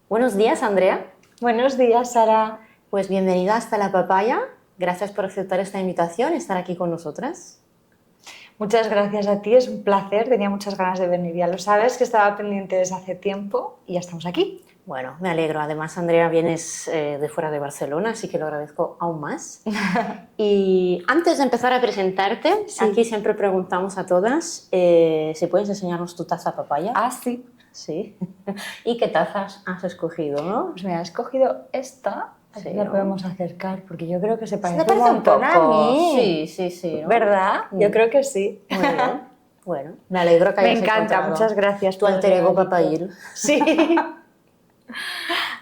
Buenos días, Andrea. Buenos días, Sara. Pues bienvenida hasta La Papaya. Gracias por aceptar esta invitación y estar aquí con nosotras. Muchas gracias a ti, es un placer, tenía muchas ganas de venir, ya lo sabes que estaba pendiente desde hace tiempo y ya estamos aquí. Bueno, me alegro. Además, Andrea, vienes de fuera de Barcelona, así que lo agradezco aún más. Y antes de empezar a presentarte, Sí. aquí siempre preguntamos a todas si puedes enseñarnos tu taza papaya. Ah, sí. Sí. ¿Y qué tazas has escogido, no? Pues mira, he escogido esta, así Sí, la ¿no? podemos acercar porque yo creo que se Se parece te un parece montón a mí. Sí, ¿no? ¿Verdad? Yo creo que sí. Muy bien. Bueno, me alegro que Me hayas encanta, encontrado muchas gracias tu por el alter ego regalito. Papail. Sí.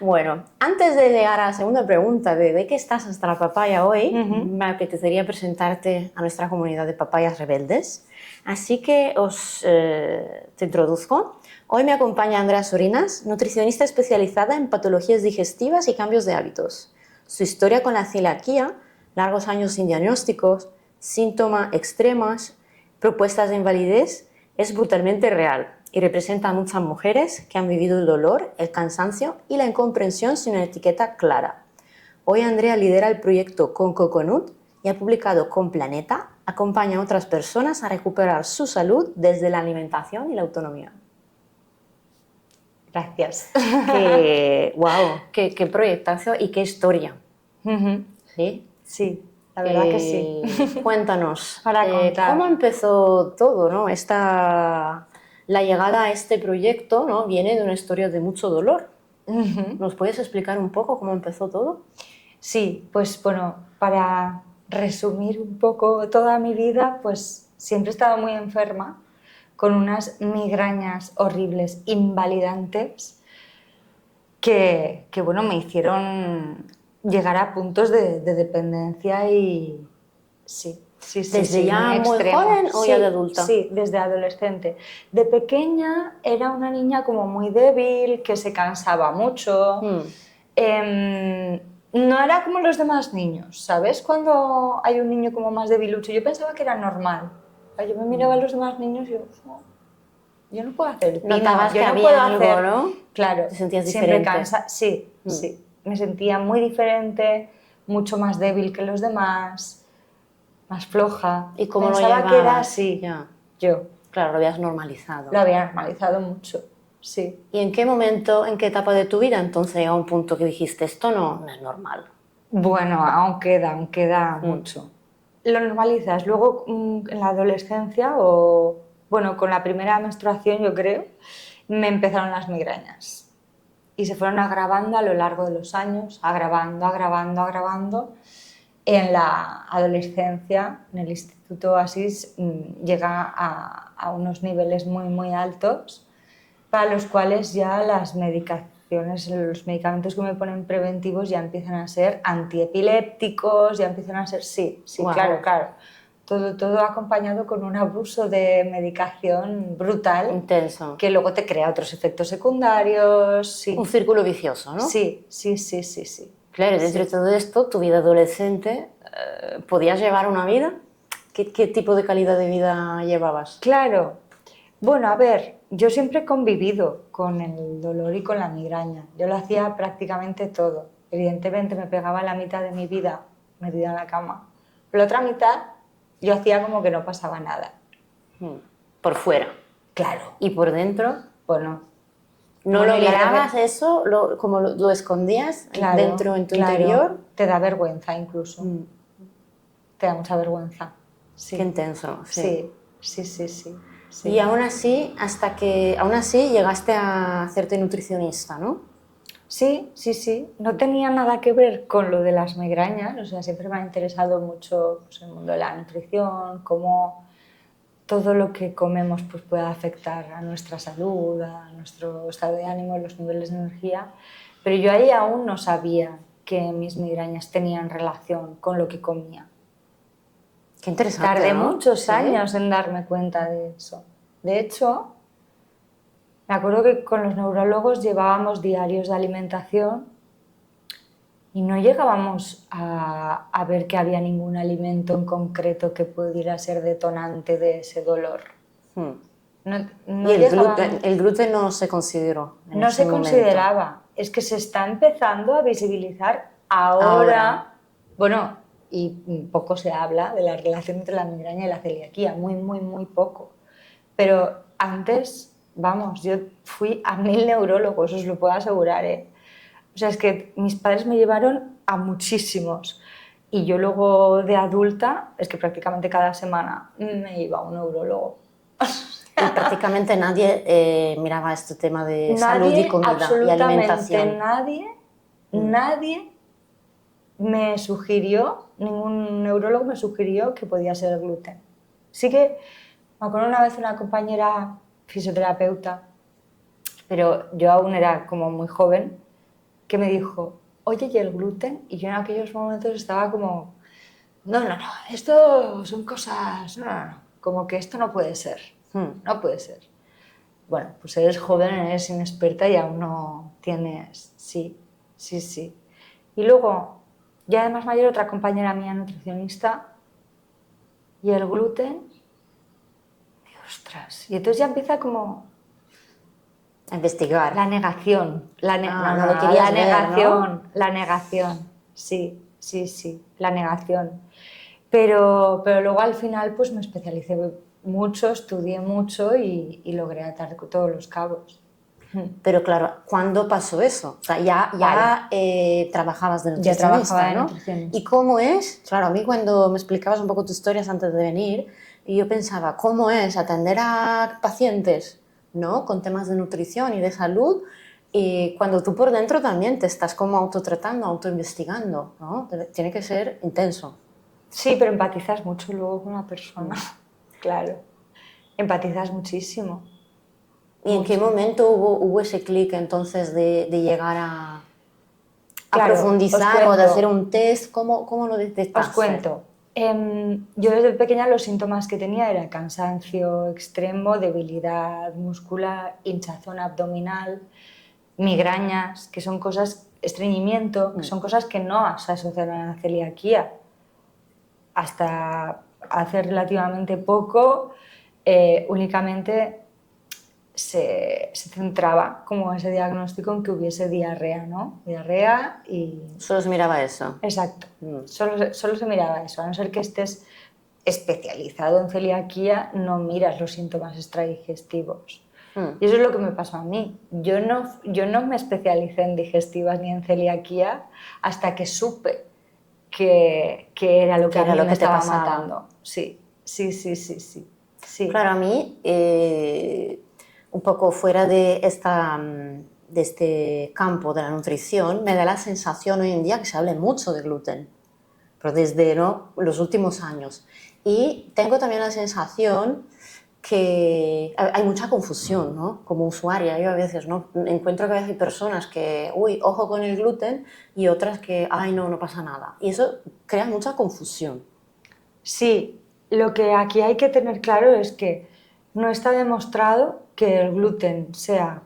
Bueno, antes de llegar a la segunda pregunta de qué estás hasta la papaya hoy, Ujú. me apetecería presentarte a nuestra comunidad de papayas rebeldes. Así que te introduzco. Hoy me acompaña Andrea Sorinas, nutricionista especializada en patologías digestivas y cambios de hábitos. Su historia con la celiaquía, largos años sin diagnósticos, síntomas extremos, propuestas de invalidez, es brutalmente real y representa a muchas mujeres que han vivido el dolor, el cansancio y la incomprensión sin una etiqueta clara. Hoy Andrea lidera el proyecto Con Coconut y ha publicado Con Planeta, acompaña a otras personas a recuperar su salud desde la alimentación y la autonomía. Gracias. ¡Wow! ¡Qué proyectazo y qué historia! Ujú. ¿Sí? Sí, la verdad que sí. Cuéntanos, Para contar. ¿cómo empezó todo, ¿no? La llegada a este proyecto, ¿no? Viene de una historia de mucho dolor. Ujú. ¿Nos puedes explicar un poco cómo empezó todo? Sí, pues bueno, para resumir un poco toda mi vida, pues siempre he estado muy enferma, con unas migrañas horribles, invalidantes, que bueno, me hicieron llegar a puntos de dependencia y sí, ¿Desde ya muy muy extremo. joven o ya de adulta? Sí, desde adolescente. De pequeña era una niña como muy débil, que se cansaba mucho. Em, no era como los demás niños, ¿sabes? Cuando hay un niño como más debilucho, yo pensaba que era normal. Yo me miraba a los demás niños y yo, "Oh, yo no puedo hacer el pino, Notabas yo que no había puedo algo, hacer". ¿no? Claro, Te sentías siempre diferente. cansa. Sí, sí. Me sentía muy diferente, mucho más débil que los demás, más floja. ¿Y cómo lo Pensaba que era llevabas? así. Ya. Yo Claro, lo habías normalizado. lo había normalizado mucho, sí. ¿Y en qué momento, en qué etapa de tu vida entonces llega un punto que dijiste, esto no es normal? Bueno, aún queda mucho. Lo normalizas. Luego, en la adolescencia o, bueno, con la primera menstruación, yo creo, me empezaron las migrañas. Y se fueron agravando a lo largo de los años, agravando, agravando, agravando. En la adolescencia, en el Instituto Asís, llega a unos niveles muy, muy altos, para los cuales ya las medicaciones, los medicamentos que me ponen preventivos ya empiezan a ser antiepilépticos, ya empiezan a ser, sí, Wow. claro. Todo acompañado con un abuso de medicación brutal. Intenso. Que luego te crea otros efectos secundarios, sí. Un círculo vicioso, ¿no? Sí. Claro, dentro de todo esto, tu vida adolescente, ¿podías llevar una vida? ¿Qué tipo de calidad de vida llevabas? Claro. Bueno, a ver, yo siempre he convivido con el dolor y con la migraña. Yo lo hacía prácticamente todo. Evidentemente me pegaba la mitad de mi vida metida en la cama. Pero la otra mitad yo hacía como que no pasaba nada. Por fuera. Claro. ¿Y por dentro? Bueno. ¿No Bueno, lo y ahora mirabas eso? ¿Como lo escondías Claro, dentro en tu claro. interior? Te da vergüenza incluso. Te da mucha vergüenza. Sí. Qué intenso, sí. Sí. Y aún así, aún así llegaste a hacerte nutricionista, ¿no? Sí. No tenía nada que ver con lo de las migrañas, o sea, siempre me ha interesado mucho pues, el mundo de la nutrición, cómo todo lo que comemos pues, puede afectar a nuestra salud, a nuestro estado de ánimo, los niveles de energía, pero yo ahí aún no sabía que mis migrañas tenían relación con lo que comía. Qué interesante, Tardé ¿no? muchos Sí. años en darme cuenta de eso. De hecho, me acuerdo que con los neurólogos llevábamos diarios de alimentación y no llegábamos a ver que había ningún alimento en concreto que pudiera ser detonante de ese dolor. Y el gluten no se consideró en No ese se momento. consideraba. es que se está empezando a visibilizar ahora. Bueno, y poco se habla de la relación entre la migraña y la celiaquía, muy, muy, muy poco. Pero antes, vamos, yo fui a 1000 neurólogos, os lo puedo asegurar, ¿eh? O sea, es que mis padres me llevaron a muchísimos. Y yo luego de adulta, es que prácticamente cada semana me iba a un neurólogo. Y prácticamente nadie miraba este tema de salud y Nadie, comida y absolutamente alimentación. nadie me sugirió, ningún neurólogo me sugirió que podía ser el gluten. Sí que me acuerdo una vez una compañera fisioterapeuta, pero yo aún era como muy joven, que me dijo, oye, ¿y el gluten? Y yo en aquellos momentos estaba como, no, esto son cosas, no, como que esto no puede ser, no puede ser. Bueno, pues eres joven, eres inexperta y aún no tienes, sí. Y luego, ya además mayor, otra compañera mía nutricionista, y el gluten, y ostras, y entonces ya empieza como A investigar. la negación, No lo querías ver, ¿no? la negación, sí, la negación. Pero luego al final pues me especialicé mucho, estudié mucho y logré atar todos los cabos. Pero claro, ¿cuándo pasó eso? O sea, ya Vale. trabajabas de Ya trabajaba nutricionista, de ¿no? nutricionista. ¿Y cómo es? Claro, a mí cuando me explicabas un poco tus historias antes de venir, y yo pensaba, ¿cómo es atender a pacientes, ¿no? Con temas de nutrición y de salud? Y cuando tú por dentro también te estás como autotratando, autoinvestigando, ¿no? Tiene que ser intenso. Sí, pero empatizas mucho luego con una persona, claro. Empatizas muchísimo, ¿Y en qué mucho. momento hubo ese clic entonces de llegar a Claro, os profundizar o de cuento, hacer un test? ¿Cómo lo os detectaste? cuento. Yo desde pequeña los síntomas que tenía era cansancio extremo, debilidad muscular, hinchazón abdominal, migrañas, que son cosas, estreñimiento, que son cosas que no se asocian a la celiaquía. Hasta hace relativamente poco, únicamente se centraba como ese diagnóstico en que hubiese diarrea, ¿no? Diarrea y... Solo se miraba eso. Exacto, solo se miraba eso, a no ser que estés especializado en celiaquía, no miras los síntomas extradigestivos. Y eso es lo que me pasó a mí. Yo no me especialicé en digestivas ni en celiaquía hasta que supe que era lo que ¿Qué a era mí lo me que te estaba pasaba? matando. Sí. Claro, a mí, un poco fuera de este campo de la nutrición, me da la sensación hoy en día que se habla mucho de gluten, pero desde, ¿no?, los últimos años. Y tengo también la sensación que hay mucha confusión, ¿no? Como usuaria, yo a veces, ¿no?, encuentro que a veces hay personas que, uy, ojo con el gluten, y otras que, ay, no, no pasa nada. Y eso crea mucha confusión. Sí, lo que aquí hay que tener claro es que no está demostrado que el gluten sea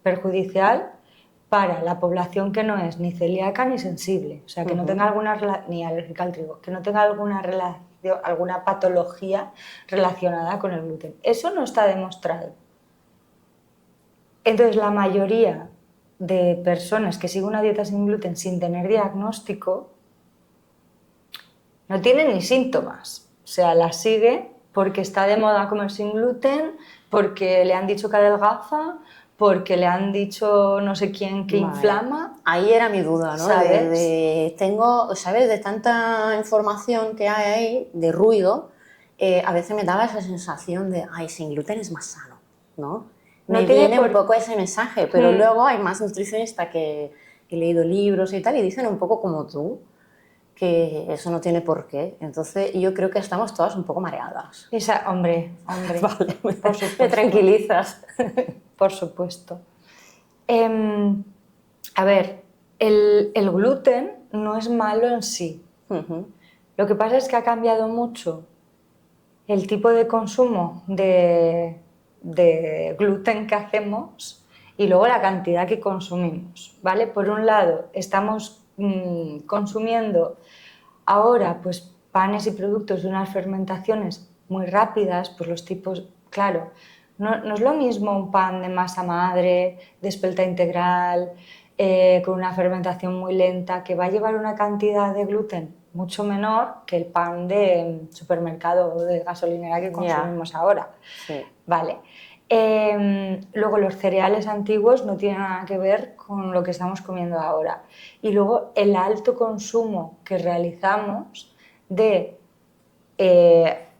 perjudicial para la población que no es ni celíaca ni sensible, o sea, que no tenga ni alérgica al trigo, que no tenga alguna patología relacionada con el gluten. Eso no está demostrado. Entonces, la mayoría de personas que siguen una dieta sin gluten sin tener diagnóstico no tienen ni síntomas. O sea, la sigue porque está de moda comer sin gluten, porque le han dicho que adelgaza, porque le han dicho no sé quién que Vale. inflama, Ahí era mi duda, ¿no? ¿sabes? Tengo, ¿sabes? De tanta información que hay ahí, de ruido, a veces me daba esa sensación de, ay, sin gluten es más sano, ¿no? No Me tiene viene un por... poco ese mensaje, pero Hmm. luego hay más nutricionistas que he leído libros y tal, y dicen un poco como tú, que eso no tiene por qué. Entonces yo creo que estamos todas un poco mareadas. Hombre, Vale, por me supuesto, tranquilizas. por supuesto. A ver, el gluten no es malo en sí. Lo que pasa es que ha cambiado mucho el tipo de consumo de gluten que hacemos y luego la cantidad que consumimos, ¿vale? Por un lado, estamos consumiendo ahora pues panes y productos de unas fermentaciones muy rápidas, pues los tipos, claro, no es lo mismo un pan de masa madre, de espelta integral, con una fermentación muy lenta, que va a llevar una cantidad de gluten mucho menor que el pan de supermercado o de gasolinera que consumimos ahora. Sí. Vale. Luego los cereales antiguos no tienen nada que ver con lo que estamos comiendo ahora. Y luego el alto consumo que realizamos de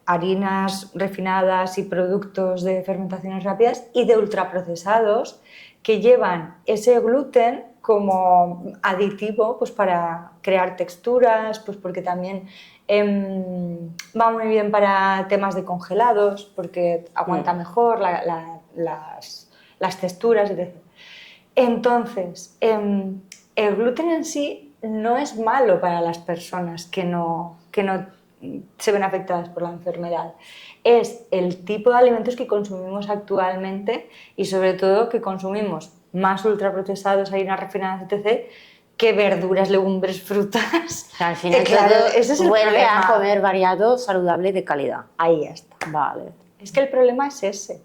harinas refinadas y productos de fermentaciones rápidas y de ultraprocesados que llevan ese gluten como aditivo pues para crear texturas, pues porque también va muy bien para temas de congelados, porque aguanta mejor las texturas, etc. Entonces, el gluten en sí no es malo para las personas que no se ven afectadas por la enfermedad. Es el tipo de alimentos que consumimos actualmente y sobre todo que consumimos más ultraprocesados, harinas refinadas, etc., que verduras, legumbres, frutas. O sea, al final Claro, todo ese es el vuelve problema. a comer variado, saludable y de calidad. Ahí está. Vale. Es que el problema es ese.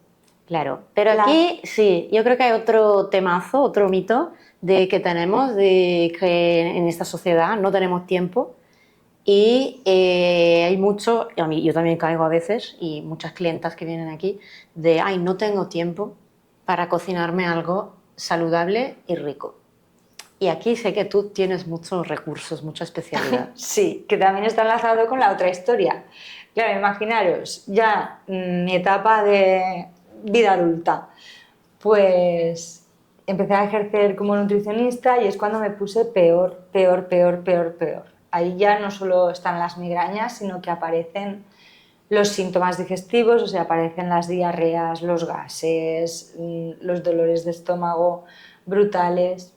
Claro, pero aquí sí, yo creo que hay otro temazo, otro mito de que tenemos, de que en esta sociedad no tenemos tiempo y hay mucho, y a mí, yo también caigo a veces, y muchas clientas que vienen aquí, de, ay, no tengo tiempo para cocinarme algo saludable y rico. Y aquí sé que tú tienes muchos recursos, mucha especialidad. Sí, que también está enlazado con la otra historia. Claro, imaginaros, ya mi etapa de vida adulta, pues empecé a ejercer como nutricionista y es cuando me puse peor, peor, peor, peor, peor. Ahí ya no solo están las migrañas, sino que aparecen los síntomas digestivos, o sea, aparecen las diarreas, los gases, los dolores de estómago brutales.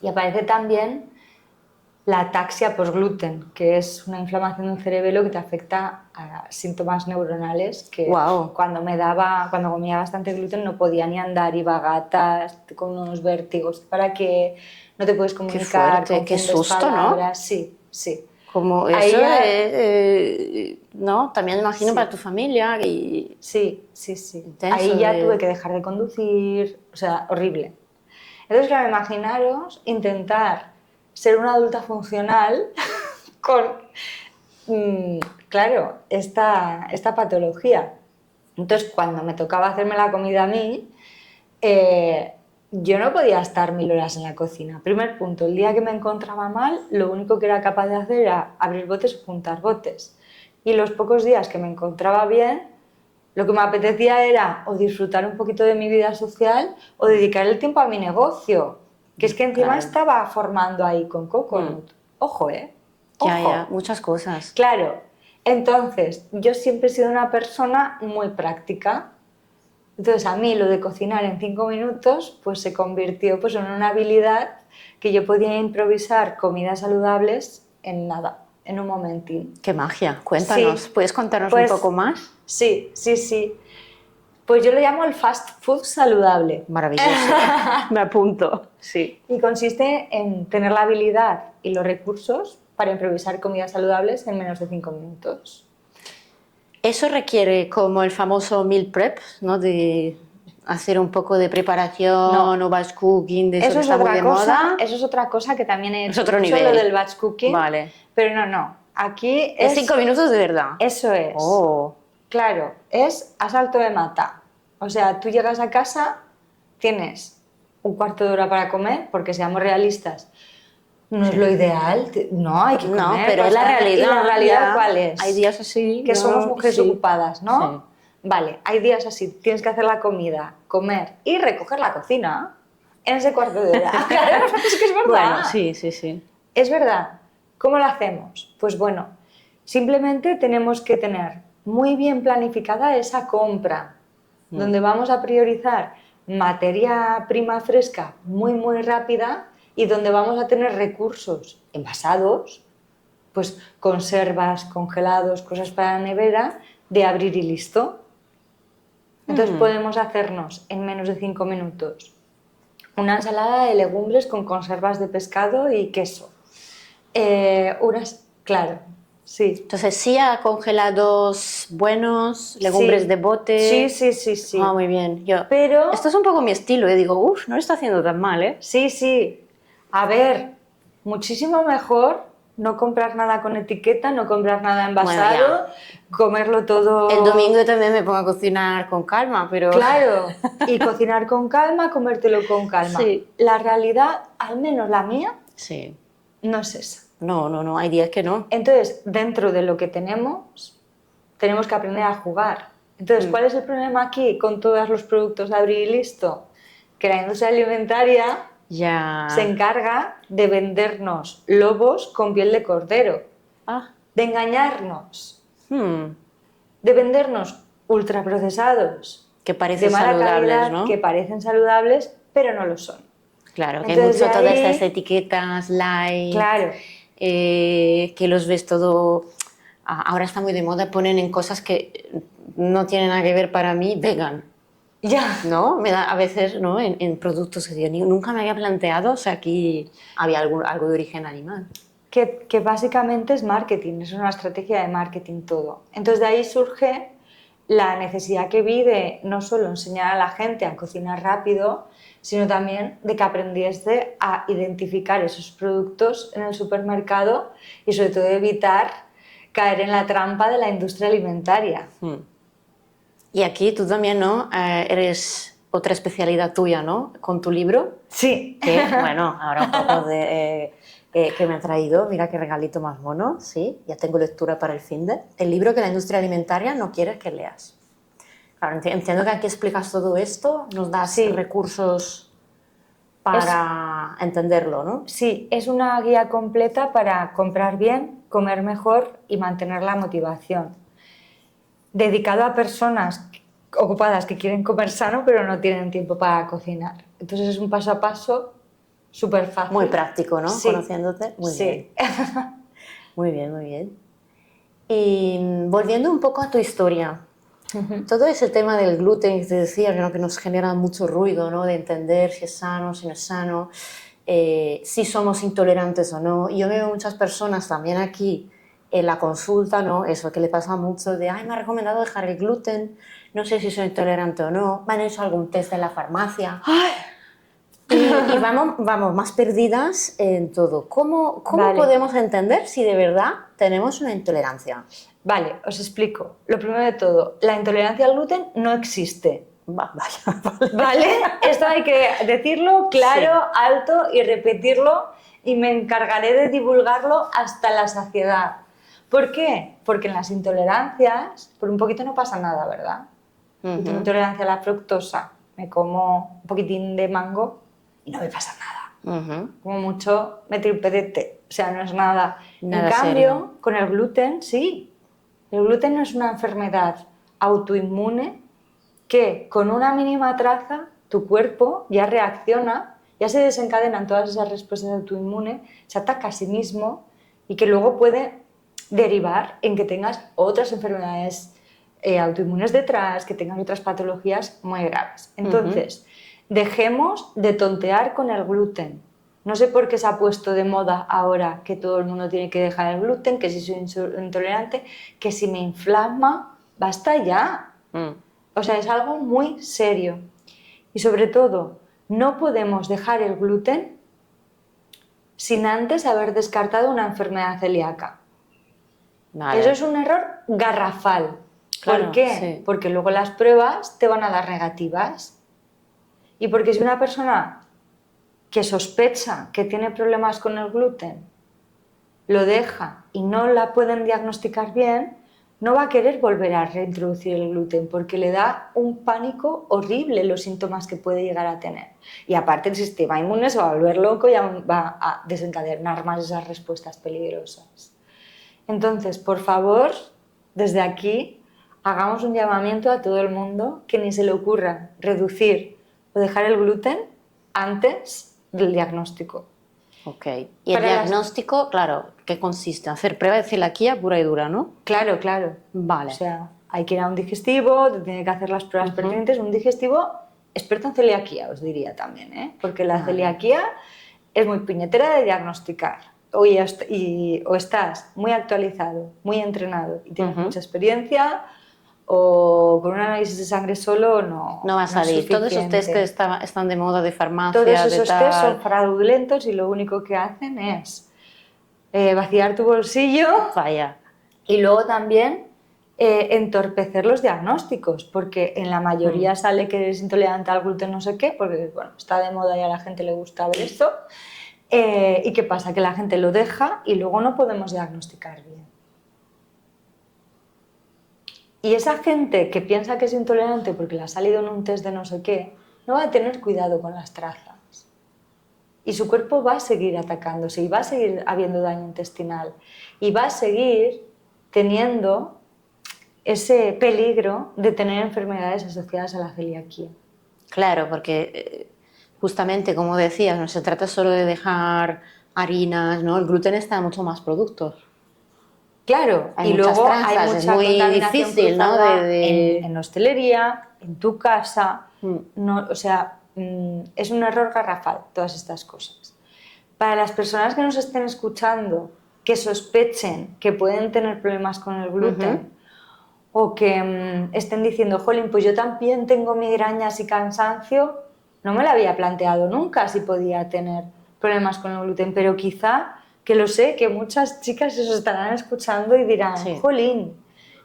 Y aparece también la ataxia por gluten, que es una inflamación de un cerebelo que te afecta a síntomas neuronales que Wow. cuando comía bastante gluten no podía ni andar, iba a gatas, con unos vértigos, para que no te puedes comunicar, fuerte, qué confundes susto, ¿no? palabras. Sí, sí. Como Ahí eso, ya- ¿no? También imagino Sí. para tu familia y Sí, sí, sí. intenso Ahí ya de... tuve que dejar de conducir, o sea, horrible. Entonces, claro, imaginaros intentar ser una adulta funcional con, claro, esta patología. Entonces, cuando me tocaba hacerme la comida a mí, yo no podía estar 1000 horas en la cocina. Primer punto, el día que me encontraba mal, lo único que era capaz de hacer era abrir botes o juntar botes. Y los pocos días que me encontraba bien, lo que me apetecía era o disfrutar un poquito de mi vida social o dedicar el tiempo a mi negocio, que es que encima Claro. estaba formando ahí con Coconut. Ojo, ¿eh? Ojo. Ya, muchas cosas. Claro. Entonces, yo siempre he sido una persona muy práctica. Entonces, a mí lo de cocinar en 5 minutos pues se convirtió pues, en una habilidad que yo podía improvisar comidas saludables en nada, en un momentín. Qué magia, cuéntanos. Sí, ¿Puedes contarnos pues, un poco más? Sí, sí, sí. Pues yo lo llamo el fast food saludable. Maravilloso. Me apunto. Sí. Y consiste en tener la habilidad y los recursos para improvisar comidas saludables en menos de 5 minutos. Eso requiere como el famoso meal prep, ¿no? De hacer un poco de preparación o batch cooking, de eso que está muy de moda. Eso es otra cosa que también he Es hecho otro mucho, nivel. lo del batch cooking. Vale. Pero no. Aquí Es 5 minutos de verdad. Eso es. Oh. Claro, es a salto de mata. O sea, tú llegas a casa, tienes un cuarto de hora para comer, porque seamos realistas, no es lo ideal, no, hay que comer. No, pero es la realidad. ¿Y la realidad ya cuál es? Hay días así. Que somos mujeres sí. ocupadas, ¿no? Sí. Vale, hay días así, tienes que hacer la comida, comer y recoger la cocina en ese cuarto de hora. Claro, es que es verdad. Bueno, sí. Es verdad. ¿Cómo lo hacemos? Pues bueno, simplemente tenemos que tener muy bien planificada esa compra, donde vamos a priorizar materia prima fresca muy, muy rápida y donde vamos a tener recursos envasados, pues conservas, congelados, cosas para la nevera, de abrir y listo. Entonces podemos hacernos en menos de 5 minutos una ensalada de legumbres con conservas de pescado y queso. Claro, Sí. Entonces, sí a congelados buenos, legumbres Sí. de bote. Sí. Ah, muy bien. Pero- Esto es un poco mi estilo, digo, uff, no lo está haciendo tan mal, ¿eh? Sí. A ver, muchísimo mejor no comprar nada con etiqueta, no comprar nada envasado, comerlo todo... El domingo también me pongo a cocinar con calma, pero... Claro, y cocinar con calma, comértelo con calma. Sí. La realidad, al menos la mía, Sí. no es esa. No, hay días que no. Entonces, dentro de lo que tenemos que aprender a jugar. Entonces, ¿cuál es el problema aquí con todos los productos de Abril y Listo? Que la industria alimentaria Ya. se encarga de vendernos lobos con piel de cordero, Ah. de engañarnos, Hmm. de vendernos ultraprocesados, Que parecen de mala saludables, calidad, ¿no? que parecen saludables, pero no lo son. Claro, que hay Entonces, mucho de todas ahí- estas etiquetas, light, Claro, que los ves todo... Ahora está muy de moda, ponen en cosas que no tienen nada que ver para mí, vegan, ya. ¿no? Me da a veces, ¿no? En productos que yo nunca me había planteado, o sea, aquí había algo de origen animal. Que básicamente es marketing, es una estrategia de marketing todo. Entonces de ahí surge la necesidad que vi de no solo enseñar a la gente a cocinar rápido, sino también de que aprendiese a identificar esos productos en el supermercado y sobre todo evitar caer en la trampa de la industria alimentaria. Y aquí tú también, ¿no? Eres otra especialidad tuya, ¿no? Con tu libro. Sí. Que, bueno, ahora un poco de... que me ha traído, mira qué regalito más mono, sí, ya tengo lectura para el finde. El libro que la industria alimentaria no quiere que leas. Claro, entiendo que aquí explicas todo esto, nos das Sí. recursos para entenderlo, ¿no? Sí, es una guía completa para comprar bien, comer mejor y mantener la motivación. Dedicado a personas ocupadas que quieren comer sano pero no tienen tiempo para cocinar. Entonces es un paso a paso súper fácil. Muy práctico, ¿no? Sí. Conociéndote. Muy Sí. bien. Muy bien, muy bien. Y volviendo un poco a tu historia, todo ese tema del gluten que te decía, que nos genera mucho ruido, ¿no? De entender si es sano, si no es sano, si somos intolerantes o no. Y yo veo muchas personas también aquí en la consulta, ¿no? Eso que le pasa mucho de, ay, me ha recomendado dejar el gluten, no sé si soy intolerante o no, me han hecho algún test en la farmacia. ¡Ay! Y vamos más perdidas en todo. ¿Cómo Vale. podemos entender si de verdad tenemos una intolerancia? Vale, os explico. Lo primero de todo, la intolerancia al gluten no existe. Vaya, ¿Vale? Esto hay que decirlo claro, alto y repetirlo y me encargaré de divulgarlo hasta la saciedad. ¿Por qué? Porque en las intolerancias, por un poquito no pasa nada, ¿verdad? Yo tengo intolerancia a la fructosa, me como un poquitín de mango y no me pasa nada. Como mucho me tiro un pedete, o sea, no es nada. Nada en cambio, serio. con el gluten, sí. El gluten no es una enfermedad autoinmune que con una mínima traza tu cuerpo ya reacciona, ya se desencadenan todas esas respuestas autoinmunes, se ataca a sí mismo y que luego puede derivar en que tengas otras enfermedades autoinmunes detrás, que tengas otras patologías muy graves. Entonces, dejemos de tontear con el gluten. No sé por qué se ha puesto de moda ahora que todo el mundo tiene que dejar el gluten, que si soy intolerante, que si me inflama, basta ya. O sea, es algo muy serio. Y sobre todo, no podemos dejar el gluten sin antes haber descartado una enfermedad celíaca. Vale. Eso es un error garrafal. Claro, ¿Por qué? sí. Porque luego las pruebas te van a dar negativas. Y porque si una persona que sospecha que tiene problemas con el gluten lo deja y no la pueden diagnosticar bien, no va a querer volver a reintroducir el gluten porque le da un pánico horrible los síntomas que puede llegar a tener. Y aparte el sistema inmune se va a volver loco y va a desencadenar más esas respuestas peligrosas. Entonces, por favor, desde aquí, hagamos un llamamiento a todo el mundo que ni se le ocurra reducir o dejar el gluten antes del diagnóstico. Ok. Y el diagnóstico, claro, ¿qué consiste? Hacer prueba de celiaquía pura y dura, ¿no? Claro, claro. Vale. O sea, hay que ir a un digestivo, te tiene que hacer las pruebas pertinentes. Un digestivo experto en celiaquía, os diría también, ¿eh? Porque la celiaquía es muy puñetera de diagnosticar. o estás muy actualizado, muy entrenado y tienes Ujú. mucha experiencia, o con un análisis de sangre solo No va a no es salir. Todos esos test que suficiente. están de moda de Todos farmacia, de esos test son tal. fraudulentos y lo único que hacen es vaciar tu bolsillo Vaya. y luego también entorpecer los diagnósticos, porque en la mayoría sale que eres intolerante al gluten no sé qué, porque bueno, está de moda y a la gente le gusta ver esto. ¿Y qué pasa? Que la gente lo deja y luego no podemos diagnosticar bien. Y esa gente que piensa que es intolerante porque le ha salido en un test de no sé qué, no va a tener cuidado con las trazas. Y su cuerpo va a seguir atacándose y va a seguir habiendo daño intestinal y va a seguir teniendo ese peligro de tener enfermedades asociadas a la celiaquía. Claro, porque justamente, como decías, no se trata solo de dejar harinas, ¿no? El gluten está en mucho más productos. Claro, Hay y muchas luego hay trazas, es mucha muy contaminación difícil, ¿no? cruzada en hostelería, en tu casa. Mm. No, o sea, es un error garrafal todas estas cosas. Para las personas que nos estén escuchando, que sospechen que pueden tener problemas con el gluten o que estén diciendo, jolín, pues yo también tengo migrañas y cansancio, no me lo había planteado nunca si podía tener problemas con el gluten, pero quizá, que lo sé, que muchas chicas se estarán escuchando y dirán, Sí. jolín,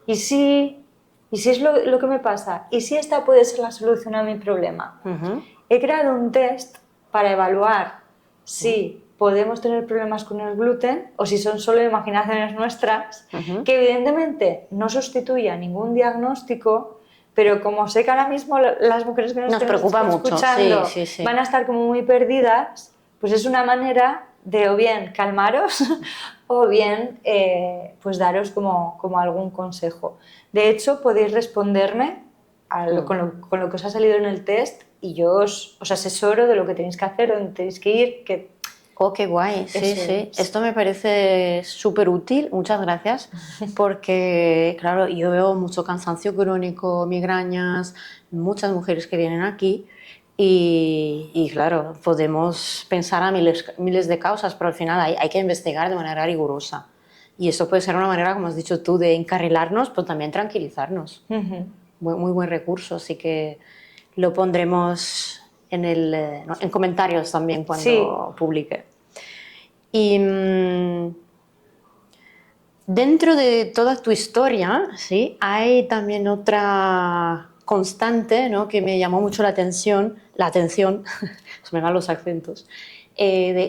¿y si es lo que me pasa? ¿Y si esta puede ser la solución a mi problema? Ujú. He creado un test para evaluar si podemos tener problemas con el gluten o si son solo imaginaciones nuestras, que evidentemente no sustituye a ningún diagnóstico, pero como sé que ahora mismo las mujeres que nos Nos estén preocupa mucho, sí, escuchando sí, sí. van a estar como muy perdidas, pues es una manera de o bien calmaros o bien pues daros como algún consejo. De hecho, podéis responderme con lo que os ha salido en el test y yo os asesoro de lo que tenéis que hacer, dónde tenéis que ir, que Oh, qué guay, sí, eso sí. es. Esto me parece súper útil, muchas gracias, porque, claro, yo veo mucho cansancio crónico, migrañas, muchas mujeres que vienen aquí y claro, podemos pensar a miles de causas, pero al final hay que investigar de manera rigurosa. Y eso puede ser una manera, como has dicho tú, de encarrilarnos, pero también tranquilizarnos. Muy buen recurso, así que lo pondremos en comentarios también Sí, cuando publique. Y dentro de toda tu historia, ¿sí? Hay también otra constante, ¿no? Que me llamó mucho la atención, se me van los acentos,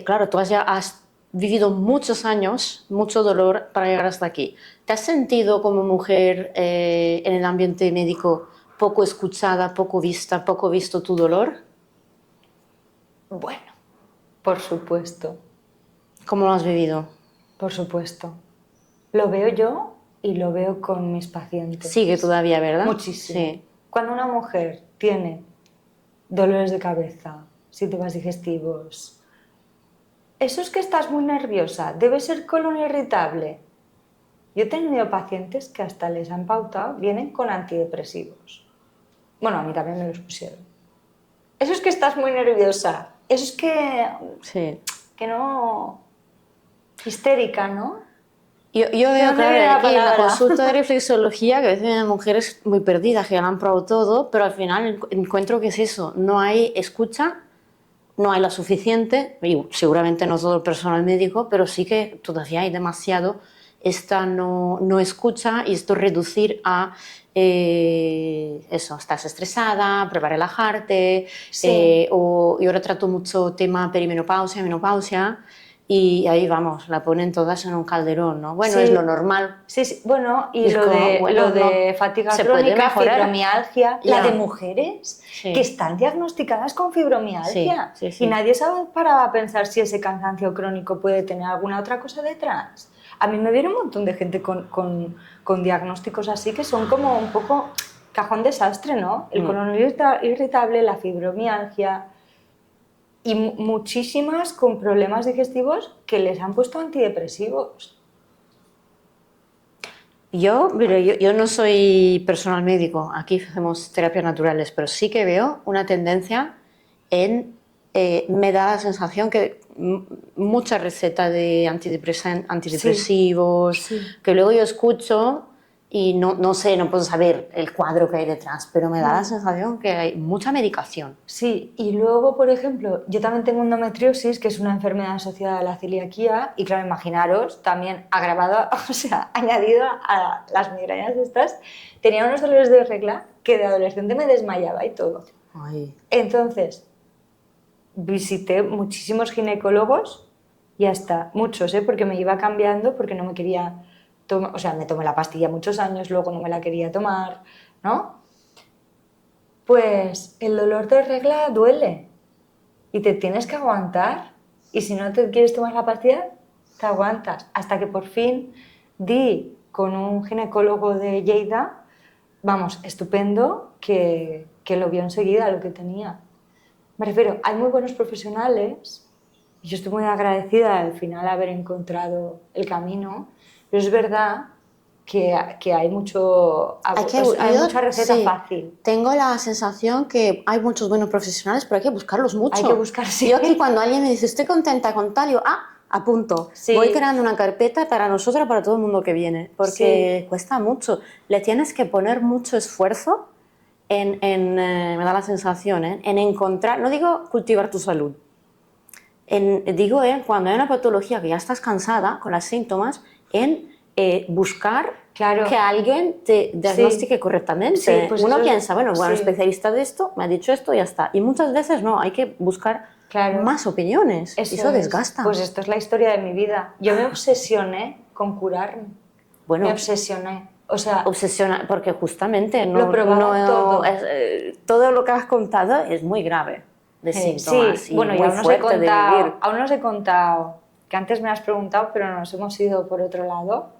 claro, tú ya has vivido muchos años, mucho dolor para llegar hasta aquí. ¿Te has sentido como mujer en el ambiente médico poco escuchada, poco vista, poco visto tu dolor? bueno, por supuesto, ¿Cómo lo has vivido? por supuesto. Lo veo yo y lo veo con mis Sigue pacientes. todavía, ¿verdad? Muchísimo. Sí. Cuando una mujer tiene dolores de cabeza, síntomas digestivos, eso es que estás muy nerviosa, debe ser colon irritable. Yo he tenido pacientes que hasta les han pautado, vienen con antidepresivos. Bueno, a mí también me los pusieron. Eso es que estás muy nerviosa. Eso es Sí. que no... Histérica, ¿no? Yo ¿De veo, dónde claro, viene la aquí en la palabra? consulta de reflexología que a veces hay mujeres muy perdidas que ya lo han probado todo, pero al final encuentro que es eso, no hay escucha, no hay la suficiente, y seguramente no todo el personal médico, pero sí que todavía hay demasiado esta no escucha y esto reducir a eso, estás estresada, prueba a relajarte, Sí, yo ahora trato mucho tema perimenopausia, menopausia, y ahí vamos, la ponen todas en un calderón, ¿no? Bueno, es lo sí, normal. sí, sí. Bueno, Y y es como, lo bueno, no, de fatiga se puede crónica, mejorar. fibromialgia, la de Ya, mujeres que sí, están diagnosticadas con sí, fibromialgia sí, y sí. nadie sabe paraba a pensar si ese cansancio crónico puede tener alguna otra cosa detrás. A mí me viene un montón de gente con diagnósticos así que son como un poco cajón desastre, ¿no? El colon irritable, la fibromialgia y muchísimas con problemas digestivos que les han puesto antidepresivos. Mira, yo no soy personal médico, aquí hacemos terapias naturales, pero sí que veo una tendencia en me da la sensación que mucha receta de antidepresivos, Sí. que luego yo escucho y no sé, no puedo saber el cuadro que hay detrás, pero me da la sensación que hay mucha medicación. Sí, y luego, por ejemplo, yo también tengo endometriosis, que es una enfermedad asociada a la celiaquía, y claro, imaginaros, también agravado, o sea, añadido a las migrañas estas, tenía unos dolores de regla que de adolescente me desmayaba y todo. Ay. Entonces, visité muchísimos ginecólogos y hasta muchos, porque me iba cambiando porque no me quería tomar, o sea, me tomé la pastilla muchos años, luego no me la quería tomar, ¿no? Pues el dolor de regla duele y te tienes que aguantar, y si no te quieres tomar la pastilla, te aguantas, hasta que por fin di con un ginecólogo de Lleida, vamos, estupendo, que lo vio enseguida lo que tenía. Me refiero, hay muy buenos profesionales y yo estoy muy agradecida al final haber encontrado el camino, pero es verdad que hay mucha receta sí, fácil. tengo la sensación que hay muchos buenos profesionales, pero hay que buscarlos mucho. Hay que buscar, sí. Yo aquí cuando alguien me dice, estoy contenta con tal, yo, apunto. Sí. Voy creando una carpeta para nosotras, para todo el mundo que viene, porque cuesta mucho. Le tienes que poner mucho esfuerzo me da la sensación, en encontrar, no digo cultivar tu salud, digo cuando hay una patología que ya estás cansada con los síntomas, buscar Claro. que alguien te diagnostique correctamente. Sí, pues uno eso piensa, bueno, sí. especialista de esto me ha dicho esto y ya está. Y muchas veces no, hay que buscar más opiniones. Eso desgasta. Pues esto es la historia de mi vida. Yo me obsesioné con curarme. Bueno, me obsesioné. O sea, obsesiona, porque justamente lo probaba todo. Todo lo que has contado es muy grave de síntomas. Sí, y bueno, y muy aún no fuerte de vivir. aún no os he contado, que antes me has preguntado, pero nos hemos ido por otro lado.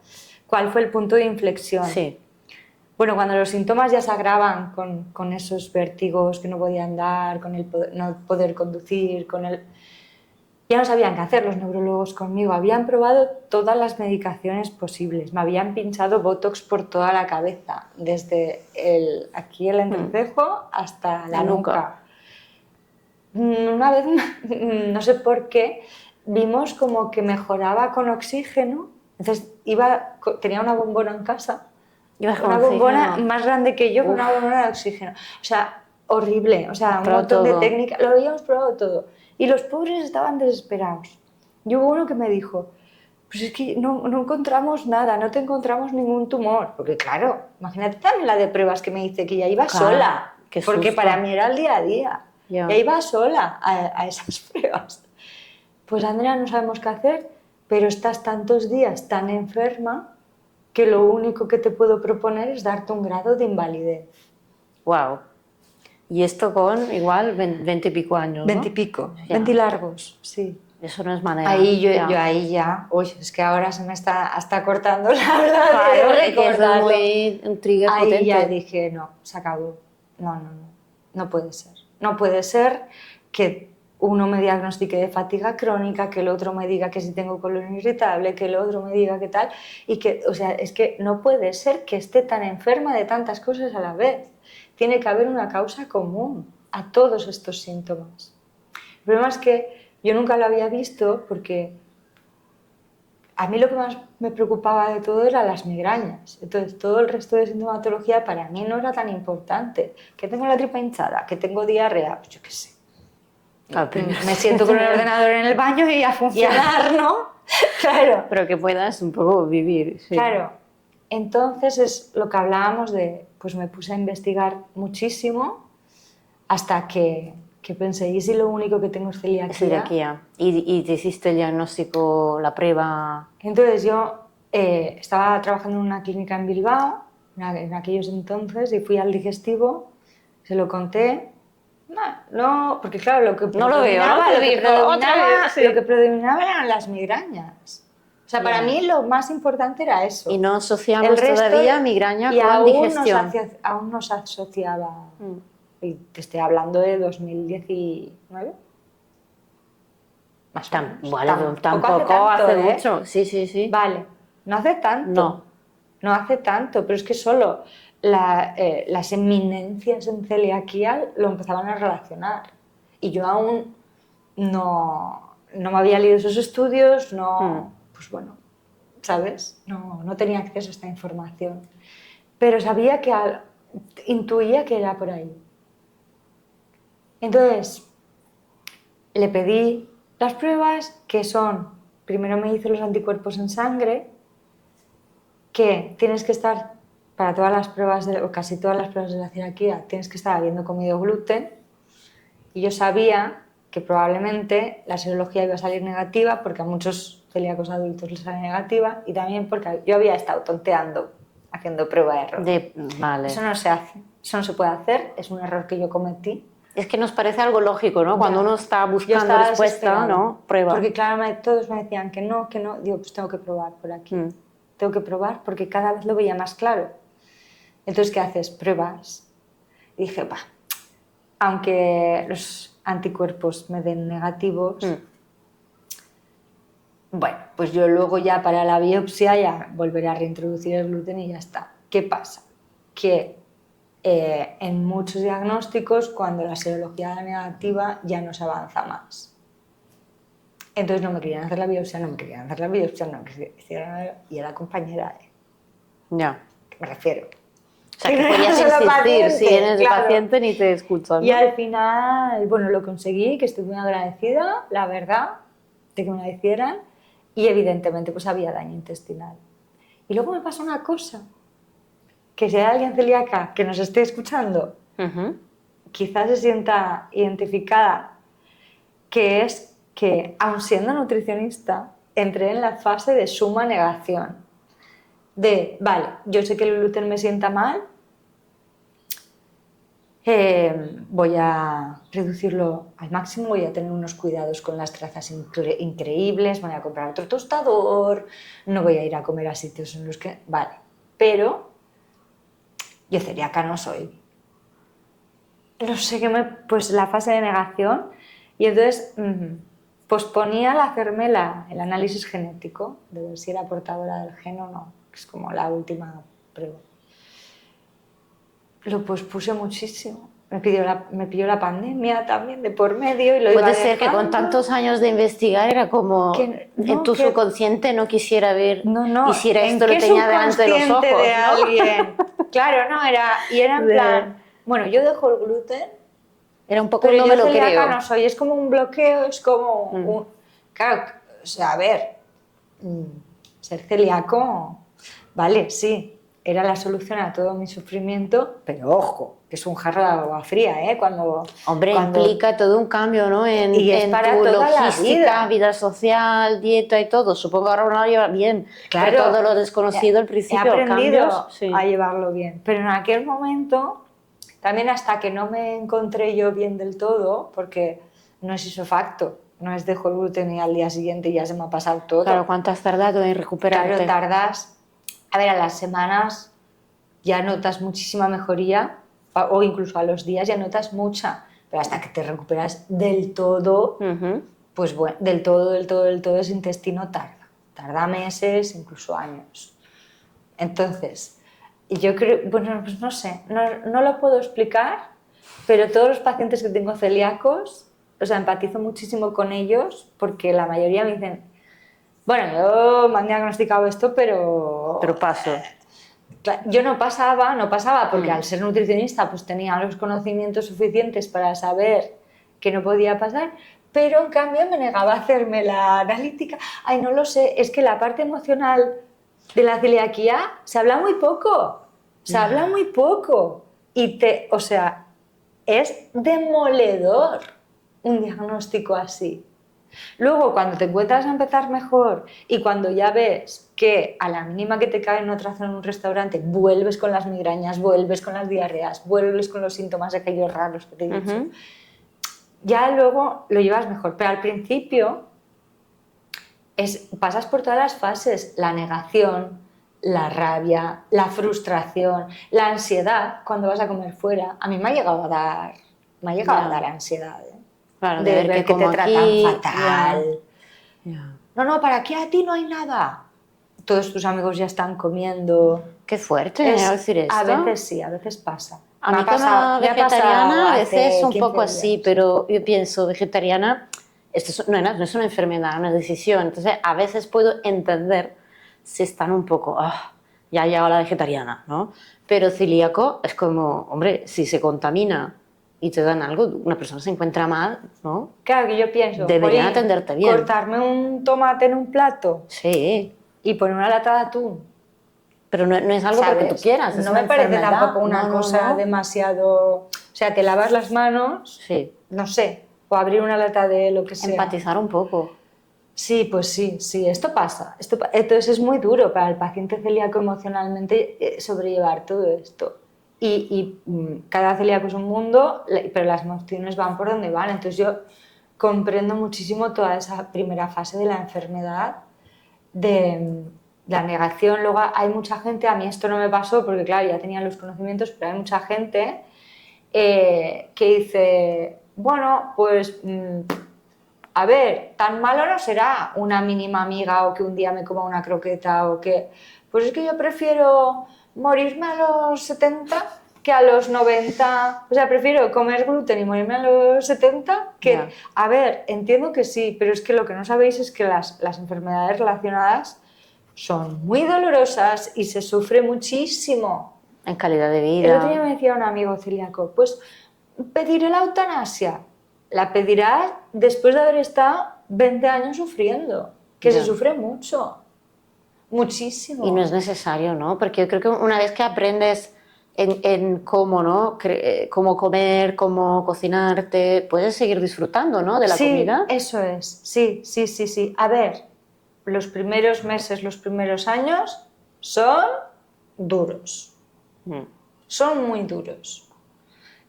¿Cuál fue el punto de inflexión? Sí. Bueno, cuando los síntomas ya se agravan con esos vértigos que no podía andar, con el no poder conducir, ya no sabían qué hacer los neurólogos conmigo. Habían probado todas las medicaciones posibles. Me habían pinchado Botox por toda la cabeza, desde aquí el entrecejo hasta la nuca. Una vez, no sé por qué, vimos como que mejoraba con oxígeno. Entonces tenía una bombona en casa. Una bombona más grande que yo, con una bombona de oxígeno. O sea, horrible. O sea, un montón de técnicas. Lo habíamos probado todo. Y los pobres estaban desesperados. Y hubo uno que me dijo, pues es que no encontramos nada, no te encontramos ningún tumor. Porque claro, imagínate también la de pruebas que me hice, que ya iba sola. Porque para mí era el día a día. Ya iba sola a esas pruebas. Pues Andrea, no sabemos qué hacer, pero estás tantos días tan enferma que lo único que te puedo proponer es darte un grado de invalidez. Wow. Y esto con igual 20 y pico años, ¿no? 20 y pico, 20 largos, sí. Eso no es manera. Ahí yo ahí ya, uy, es que ahora se me está hasta cortando la habla. Claro, es que es muy un trigger ahí potente. Ahí ya dije, no, se acabó. No puede ser. No puede ser que uno me diagnostique de fatiga crónica, que el otro me diga que si tengo colon irritable, que el otro me diga que tal, y que, o sea, es que no puede ser que esté tan enferma de tantas cosas a la vez. Tiene que haber una causa común a todos estos síntomas. El problema es que yo nunca lo había visto porque a mí lo que más me preocupaba de todo eran las migrañas. Entonces, todo el resto de sintomatología para mí no era tan importante. Que tengo la tripa hinchada, que tengo diarrea, pues yo qué sé. Me siento con el ordenador en el baño y a funcionar, ¿no? Claro. Pero que puedas un poco vivir. Sí. Claro. Entonces es lo que hablábamos de, pues me puse a investigar muchísimo hasta que pensé, ¿y si lo único que tengo es celiaquía? Celiaquía. ¿Y te hiciste el diagnóstico, la prueba? Entonces yo estaba trabajando en una clínica en Bilbao, en aquellos entonces, y fui al digestivo, se lo conté. No, porque claro, lo que predominaba eran las migrañas. O sea, para mí lo más importante era eso. Y no asociamos todavía migraña con digestión. Aún no se asociaba. Y te estoy hablando de 2019. Más o menos. Bueno, tampoco hace mucho. Sí. Vale, no hace tanto. No hace tanto, pero es que solo las eminencias en celiaquía lo empezaban a relacionar. Y yo aún no me había leído esos estudios, no, pues bueno, ¿sabes? No tenía acceso a esta información. Pero sabía que intuía que era por ahí. Entonces, le pedí las pruebas, que son, primero me hice los anticuerpos en sangre, que tienes que estar, para todas las pruebas, o casi todas las pruebas de la celiaquía, tienes que estar habiendo comido gluten. Y yo sabía que probablemente la serología iba a salir negativa, porque a muchos celíacos adultos les sale negativa, y también porque yo había estado tonteando, haciendo prueba de error. Vale. Eso no se hace, eso no se puede hacer, es un error que yo cometí. Es que nos parece algo lógico, ¿no? Cuando uno está buscando respuesta, ¿no? Prueba. Porque claro, todos me decían que no. Digo, pues tengo que probar por aquí. Tengo que probar porque cada vez lo veía más claro. Entonces, ¿qué haces? Pruebas. Y dije, va, aunque los anticuerpos me den negativos, bueno, pues yo luego ya para la biopsia ya volveré a reintroducir el gluten y ya está. ¿Qué pasa? Que en muchos diagnósticos, cuando la serología da negativa, ya no se avanza más. Entonces no me querían hacer la biopsia, y era compañera. Ya. Me refiero. O sea, que podías insistir, si eres claro. Paciente ni te escuchan, ¿no? Y al final, bueno, lo conseguí, que estoy muy agradecida, la verdad, de que me la hicieran, y evidentemente pues había daño intestinal. Y luego me pasó una cosa, que si hay alguien celíaca que nos esté escuchando, quizás se sienta identificada, que es que, aun siendo nutricionista, entré en la fase de suma negación. Vale, yo sé que el gluten me sienta mal, voy a reducirlo al máximo, voy a tener unos cuidados con las trazas increíbles, voy a comprar otro tostador, no voy a ir a comer a sitios en los que... Vale, pero yo celíaca no soy. No sé qué pues la fase de negación, y entonces posponía el hacerme el análisis genético, de ver si era portadora del gen o no, que es como la última prueba. Lo pospuse muchísimo. Me pilló la pandemia también de por medio y lo iba Puede ser dejando. Que con tantos años de investigar era como en tu subconsciente no quisiera ver y si era esto lo tenía delante de los ojos, de ¿no? alguien. Claro, no, era en plan, bueno, yo dejo el gluten, era un poco pero no yo me lo celíaca creo. No soy, es como un bloqueo, es como claro, o sea, a ver, ser celíaco, vale, sí, era la solución a todo mi sufrimiento, pero ojo, que es un jarro de agua fría, ¿eh? Cuando implica todo un cambio, ¿no? En para tu toda logística, vida social, dieta y todo. Supongo que ahora uno lo lleva bien, claro, pero todo lo desconocido al principio, he aprendido cambios, a llevarlo bien. Pero en aquel momento, también hasta que no me encontré yo bien del todo, porque no es isofacto, no es dejo el gluten y al día siguiente ya se me ha pasado todo. Claro, ¿cuánto has tardado en recuperarte? Claro, tardas... A ver, a las semanas ya notas muchísima mejoría, o incluso a los días ya notas mucha, pero hasta que te recuperas del todo, pues bueno, del todo ese intestino tarda meses, incluso años. Entonces, yo creo, bueno, pues no sé, no lo puedo explicar, pero todos los pacientes que tengo celíacos, o sea, empatizo muchísimo con ellos, porque la mayoría me dicen, bueno, yo me han diagnosticado esto, pero paso. Yo no pasaba porque al ser nutricionista pues tenía los conocimientos suficientes para saber que no podía pasar, pero en cambio me negaba a hacerme la analítica. Ay, no lo sé, es que la parte emocional de la celiaquía se habla muy poco, o sea, es demoledor un diagnóstico así. Luego, cuando te encuentras a empezar mejor y cuando ya ves que a la mínima que te cae en otra zona en un restaurante, vuelves con las migrañas, vuelves con las diarreas, vuelves con los síntomas aquellos raros que te he dicho, ya luego lo llevas mejor. Pero al principio pasas por todas las fases, la negación, la rabia, la frustración, la ansiedad cuando vas a comer fuera. A mí me ha llegado a dar ansiedad, ¿eh? Claro, de ver que te tratan fatal. Ya. No, para aquí a ti no hay nada. Todos tus amigos ya están comiendo. Qué fuerte decir esto. A veces sí, a veces pasa. A mí como vegetariana a veces un poco así, pero yo pienso, vegetariana no es una enfermedad, es una decisión. Entonces, a veces puedo entender si están un poco, ya ha llegado la vegetariana, ¿no? Pero celíaco es como, hombre, si se contamina y te dan algo, una persona se encuentra mal, ¿no? Claro, que yo pienso, Deberían jolín, atenderte bien. cortarme un tomate en un plato Sí, y poner una lata de atún. pero no es algo porque tú ¿Sabes? quieras, es No una me parece enfermedad. tampoco una No, no, cosa no. demasiado... O sea, te lavas las manos, Sí, no sé, o abrir una lata de lo que sea. empatizar un poco. Sí, pues sí, esto pasa. Entonces es muy duro para el paciente celíaco emocionalmente sobrellevar todo esto. Cada celíaco es un mundo, pero las emociones van por donde van. Entonces yo comprendo muchísimo toda esa primera fase de la enfermedad, de la negación. Luego hay mucha gente, a mí esto no me pasó porque claro, ya tenía los conocimientos, pero hay mucha gente que dice, bueno, pues a ver, tan malo no será una mínima amiga o que un día me coma una croqueta o que... Pues es que yo prefiero morirme a los 70 que a los 90. O sea, prefiero comer gluten y morirme a los 70 que... Ya. A ver, entiendo que sí, pero es que lo que no sabéis es que las enfermedades relacionadas son muy dolorosas y se sufre muchísimo. En calidad de El otro día vida. me decía un amigo celíaco, pues pediré la eutanasia. La pedirás después de haber estado 20 años sufriendo, que Ya. se sufre mucho, muchísimo. Y no es necesario, ¿no? Porque yo creo que una vez que aprendes en cómo, ¿no? Cómo comer, cómo cocinarte, puedes seguir disfrutando, ¿no? De la Sí, comida. eso es, sí. A ver, los primeros meses, los primeros años son duros, Mm. son muy duros.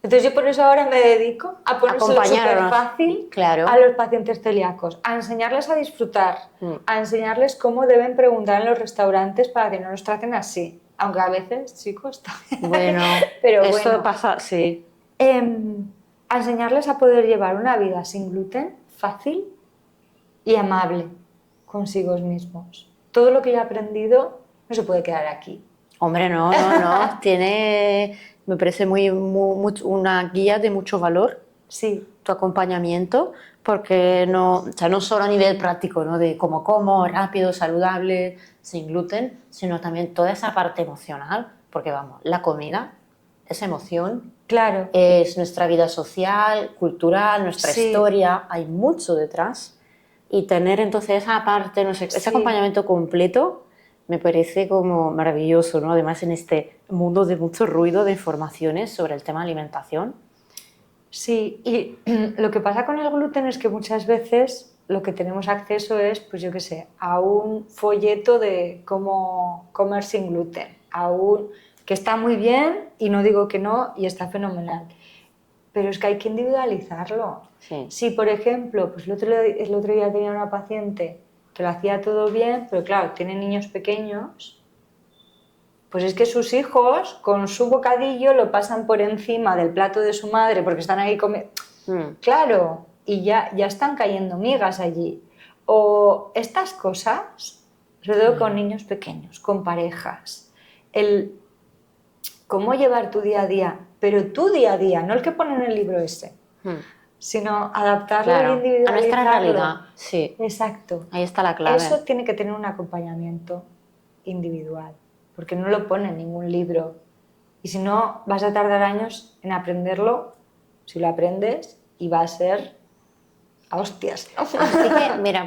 Entonces yo por eso ahora me dedico a ponérselo súper Acompañarnos. fácil Claro. a los pacientes celíacos, a enseñarles a disfrutar, a enseñarles cómo deben preguntar en los restaurantes para que no los traten así, aunque a veces sí cuesta. Bueno, Pero eso bueno, pasa, sí. a enseñarles a poder llevar una vida sin gluten fácil y amable consigo mismos. Todo lo que yo he aprendido no se puede quedar aquí. Hombre, no. Me parece una guía de mucho valor, Sí, tu acompañamiento, porque no, o sea, no solo a nivel práctico, ¿no? De cómo como, rápido, saludable, sin gluten, sino también toda esa parte emocional, porque vamos, la comida es emoción, claro. es nuestra vida social, cultural, nuestra Sí. historia, hay mucho detrás. Y tener entonces esa parte, no sé, ese Sí. acompañamiento completo me parece como maravilloso, ¿no? Además en este mundo de mucho ruido de informaciones sobre el tema alimentación. Sí, y lo que pasa con el gluten es que muchas veces lo que tenemos acceso es, pues yo qué sé, a un folleto de cómo comer sin gluten, que está muy bien y no digo que no y está fenomenal, pero es que hay que individualizarlo. Sí. Si, por ejemplo, pues el otro día tenía una paciente que lo hacía todo bien, pero claro, tiene niños pequeños. Pues es que sus hijos con su bocadillo lo pasan por encima del plato de su madre porque están ahí comiendo. Claro, y ya están cayendo migas allí. O estas cosas, sobre todo con niños pequeños, con parejas. El cómo llevar tu día a día, pero tu día a día, no el que pone en el libro ese, sino adaptarlo Claro, y individualizarlo. a nuestra realidad, sí. Exacto. Ahí está la clave. Eso tiene que tener un acompañamiento individual, porque no lo pone en ningún libro. Y si no, vas a tardar años en aprenderlo, si lo aprendes, y va a ser a hostias, ¿no? Así que, mira,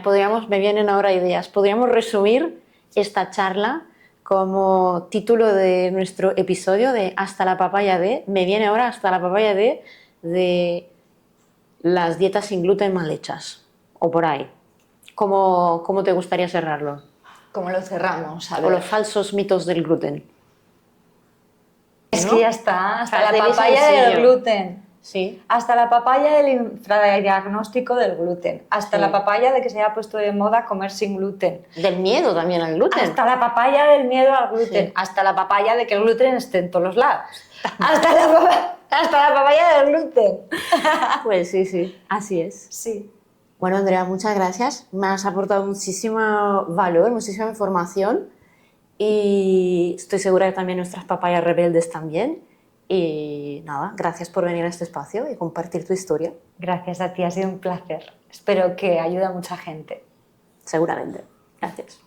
me vienen ahora ideas. Podríamos resumir esta charla como título de nuestro episodio de Hasta la papaya de, me viene ahora hasta la papaya de las dietas sin gluten mal hechas, o por ahí. ¿Cómo te gustaría cerrarlo? ¿Cómo lo cerramos? A O ver. los falsos mitos del gluten. Es ¿No? que ya está, hasta Parece la muy papaya del sencillo. gluten. Sí. Hasta la papaya del infradiagnóstico del gluten. Hasta Sí. la papaya de que se haya puesto de moda comer sin gluten. Del miedo también al gluten. Hasta la papaya del miedo al gluten. Sí. Hasta la papaya de que el gluten esté en todos los lados. hasta la papaya del gluten. Pues sí, así es. Sí. Bueno, Andrea, muchas gracias. Me has aportado muchísimo valor, muchísima información y estoy segura que también nuestras papayas rebeldes también. Y nada, gracias por venir a este espacio y compartir tu historia. Gracias a ti, ha sido un placer. Espero que ayude a mucha gente. Seguramente. Gracias.